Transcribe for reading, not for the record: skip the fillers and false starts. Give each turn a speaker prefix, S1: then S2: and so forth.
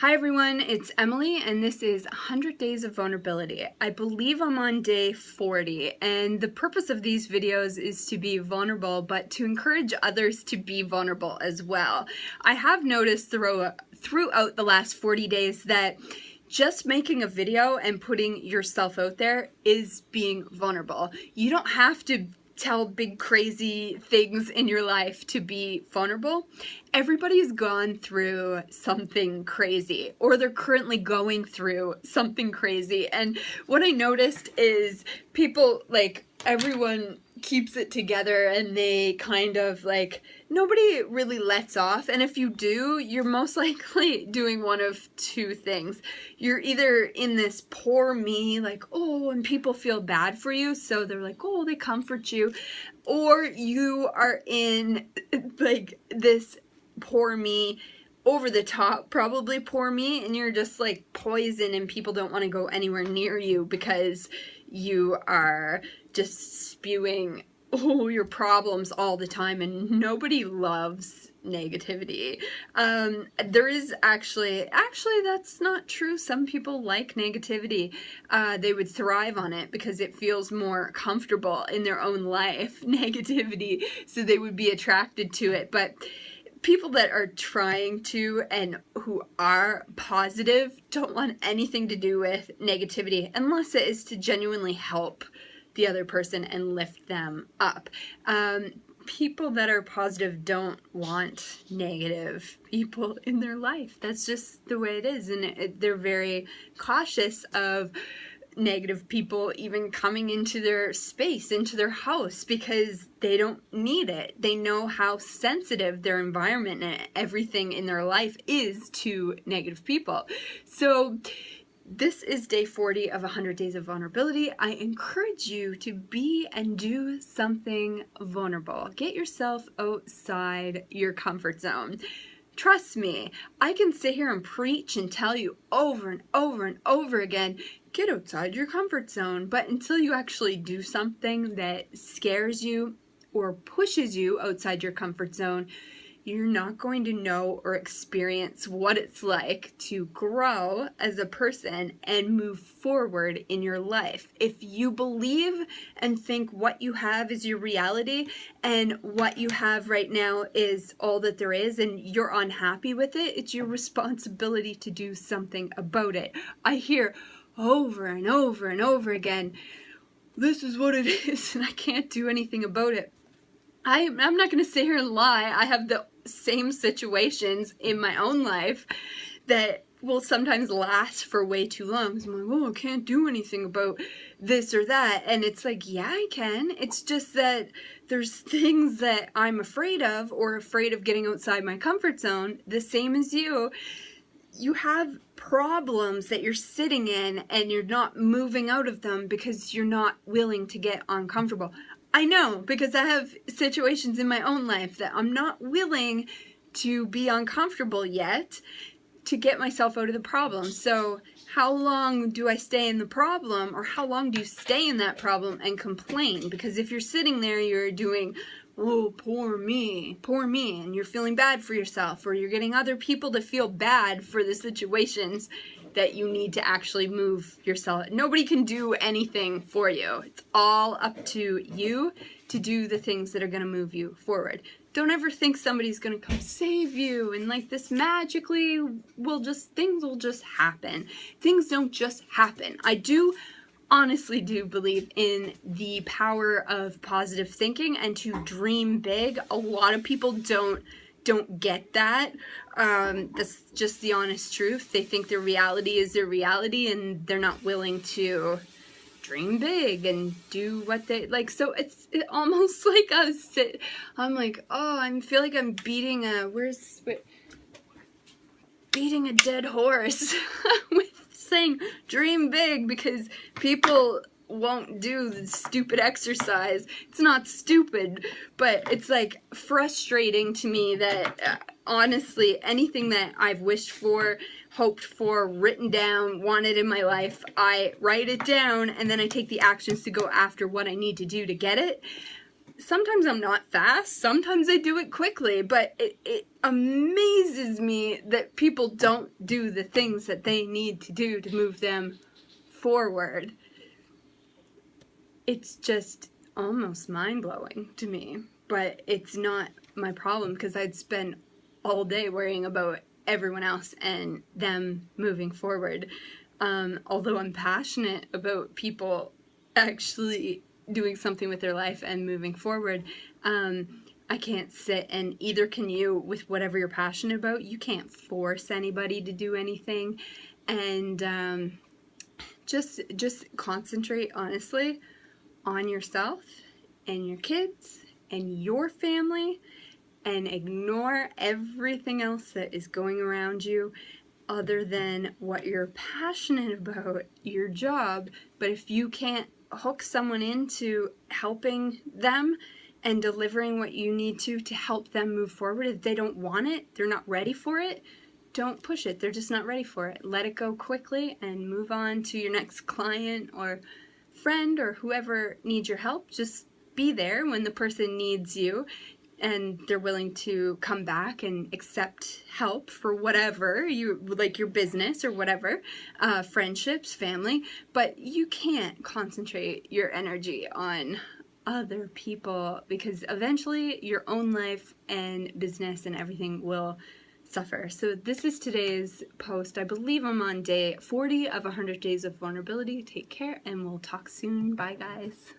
S1: Hi everyone, it's Emily and this is 100 Days of Vulnerability. I believe I'm on day 40 and the purpose of these videos is to be vulnerable but to encourage others to be vulnerable as well. I have noticed throughout the last 40 days that just making a video and putting yourself out there is being vulnerable. You don't have to tell big crazy things in your life to be vulnerable. Everybody's gone through something crazy or they're currently going through something crazy, and what I noticed is people, like, everyone keeps it together and they kind of like, nobody really lets off, and if you do, you're most likely doing one of two things. You're either in this poor me, like, oh, and people feel bad for you, so they're like, oh, they comfort you, or you are in like this poor me, over the top, probably poor me, and you're just like poison and people don't want to go anywhere near you because you are just spewing your problems all the time, and nobody loves negativity. There is actually that's not true. Some people like negativity. They would thrive on it because it feels more comfortable in their own life, negativity, so they would be attracted to it. But people that are trying to and who are positive don't want anything to do with negativity unless it is to genuinely help the other person and lift them up. People that are positive don't want negative people in their life. That's just the way it is, and they're very cautious of negative people even coming into their space, into their house, because they don't need it. They know how sensitive their environment and everything in their life is to negative people. So this is day 40 of 100 Days of Vulnerability. I encourage you to be and do something vulnerable. Get yourself outside your comfort zone. Trust me, I can sit here and preach and tell you over and over and over again, get outside your comfort zone. But until you actually do something that scares you or pushes you outside your comfort zone, you're not going to know or experience what it's like to grow as a person and move forward in your life. If you believe and think what you have is your reality and what you have right now is all that there is, and you're unhappy with it, it's your responsibility to do something about it. I hear over and over and over again, this is what it is and I can't do anything about it. I'm not going to sit here and lie. I have the same situations in my own life that will sometimes last for way too long. So I'm like, oh, I can't do anything about this or that. And it's like, yeah, I can. It's just that there's things that I'm afraid of, or afraid of getting outside my comfort zone, the same as you. You have problems that you're sitting in and you're not moving out of them because you're not willing to get uncomfortable. I know, because I have situations in my own life that I'm not willing to be uncomfortable yet to get myself out of the problem. So how long do I stay in the problem, or how long do you stay in that problem and complain? Because if you're sitting there, you're doing, oh, poor me, and you're feeling bad for yourself, or you're getting other people to feel bad for the situations that you need to actually move yourself. Nobody can do anything for you. It's all up to you to do the things that are going to move you forward. Don't ever think somebody's going to come save you and like this magically things will just happen. Things don't just happen. I honestly do believe in the power of positive thinking and to dream big. A lot of people don't get that. That's just the honest truth. They think their reality is their reality and they're not willing to dream big and do what they like. So it's almost like I'm like, oh, I feel like I'm beating a dead horse with saying dream big, because people won't do the stupid exercise. It's not stupid, but it's like frustrating to me that honestly, anything that I've wished for, hoped for, written down, wanted in my life, I write it down and then I take the actions to go after what I need to do to get it. sometimes I'm not fast, sometimes I do it quickly, but it amazes me that people don't do the things that they need to do to move them forward. It's just almost mind-blowing to me, but it's not my problem because I'd spend all day worrying about everyone else and them moving forward. Although I'm passionate about people actually doing something with their life and moving forward, I can't sit, and either can you, with whatever you're passionate about. You can't force anybody to do anything, and just concentrate honestly on yourself and your kids and your family, and ignore everything else that is going around you other than what you're passionate about, your job. But if you can't hook someone into helping them and delivering what you need to help them move forward, if they don't want it, they're not ready for it, don't push it. They're just not ready for it. Let it go quickly and move on to your next client or friend or whoever needs your help. Just be there when the person needs you and they're willing to come back and accept help for whatever you like, your business or whatever, friendships, family. But you can't concentrate your energy on other people, because eventually your own life and business and everything will suffer. So this is today's post. I believe I'm on day 40 of 100 Days of Vulnerability. Take care, and we'll talk soon. Bye, guys.